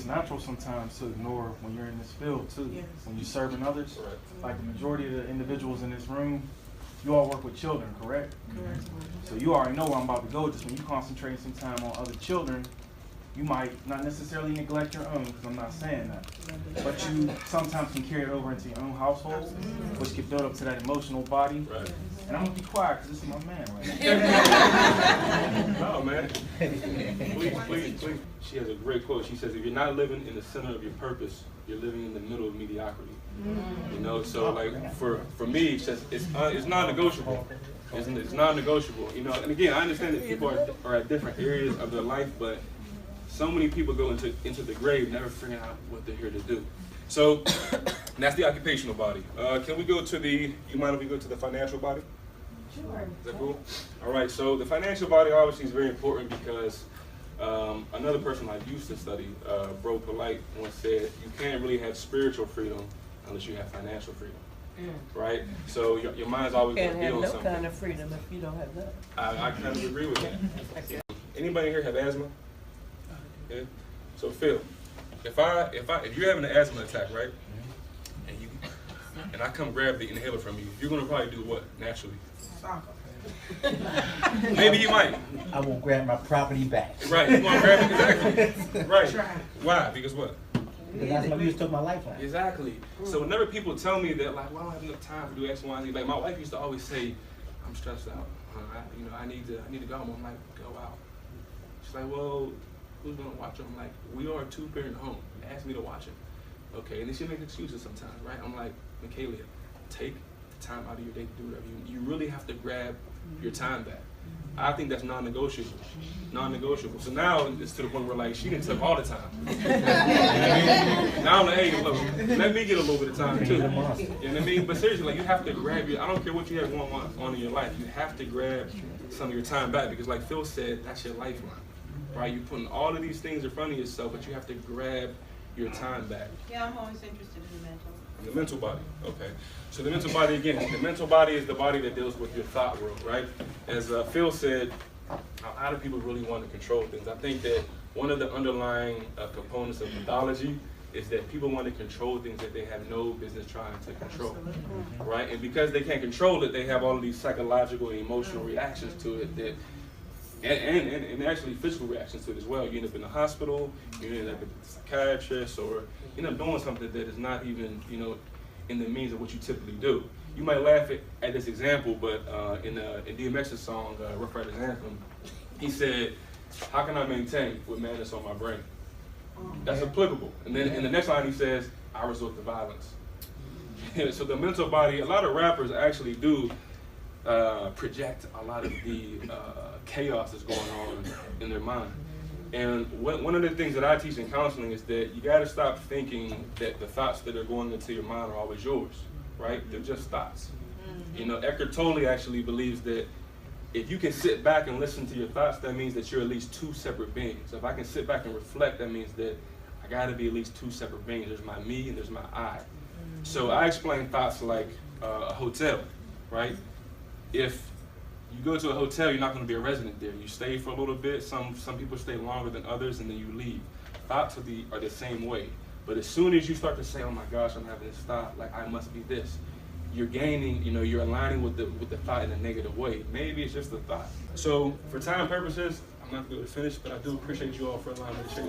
it's natural sometimes to ignore when you're in this field too. Yes. When you're serving others, Right. like the majority of the individuals in this room, you all work with children, correct? Correct. So you already know where I'm about to go. Just when you concentrate some time on other children, you might not necessarily neglect your own, because I'm not saying that. But you sometimes can carry it over into your own household, which can build up to that emotional body. Right. And I'm gonna be quiet because this is my man right now. No, man. Please. She has a great quote. She says, if you're not living in the center of your purpose, you're living in the middle of mediocrity. You know, so like for me, it's just it's non-negotiable. It's non-negotiable. You know, and again, I understand that people are at different areas of their life, but so many people go into the grave never figuring out what they're here to do. So that's the occupational body. Can we go to you mind if we go to the financial body? Sure. Is that cool? All right, so the financial body obviously is very important because another person I used to study, Bro Polite, once said, you can't really have spiritual freedom unless you have financial freedom, right? So your mind's always going to be on something. Can't have no kind of freedom if you don't have that. I kind of agree with that. Anybody here have asthma? Yeah. So Phil, if you're having an asthma attack, right, and I come grab the inhaler from you, you're gonna probably do what naturally? Maybe you might. I will grab my property back. Right, you want to grab it exactly. Right. Why? Because what? Because that's my music took my lifeline. Exactly. So whenever people tell me that, like, well, I don't have enough time to do X, Y, and Z, like my wife used to always say, I'm stressed out. I need to go home. I'm like, go out. She's like, well, who's gonna watch him? I'm like, we are a two-parent home. Ask me to watch him. Okay, and then she makes excuses sometimes, right? I'm like, Michaela, take the time out of your day to do whatever you really have to grab your time back. I think that's non-negotiable. Non-negotiable. So now it's to the point where like she didn't took all the time. Now I'm like, hey, look, let me get a little bit of time too. You know what I mean? But seriously, like you have to grab I don't care what you have going on in your life, you have to grab some of your time back because like Phil said, that's your lifeline. Right? You're putting all of these things in front of yourself, but you have to grab your time back. Yeah, I'm always interested in the mental. The mental body, okay. So the mental body, again, the mental body is the body that deals with your thought world, right? As Phil said, a lot of people really want to control things. I think that one of the underlying components of mythology is that people want to control things that they have no business trying to control, right? And because they can't control it, they have all of these psychological and emotional reactions to it that and actually physical reactions to it as well. You end up in the hospital, you end up with a psychiatrist, or you end up doing something that is not even, in the means of what you typically do. You might laugh at this example, but in DMX's song, Rough Riders Anthem, he said, how can I maintain with madness on my brain? That's applicable. And then in the next line he says, I resort to violence. So the mental body, a lot of rappers actually do project a lot of the chaos that's going on in their mind. And one of the things that I teach in counseling is that you got to stop thinking that the thoughts that are going into your mind are always yours, right? They're just thoughts. Eckhart Tolle actually believes that if you can sit back and listen to your thoughts, that means that you're at least two separate beings. So if I can sit back and reflect, that means that I got to be at least two separate beings. There's my me and there's my I. So I explain thoughts like a hotel, right? If you go to a hotel, you're not going to be a resident there. You stay for a little bit. Some people stay longer than others, and then you leave. Thoughts are the same way. But as soon as you start to say, "Oh my gosh, I'm having this thought. Like I must be this," you're gaining. You're aligning with the thought in a negative way. Maybe it's just a thought. So for time purposes, I'm not going to finish, but I do appreciate you all for allowing me to share.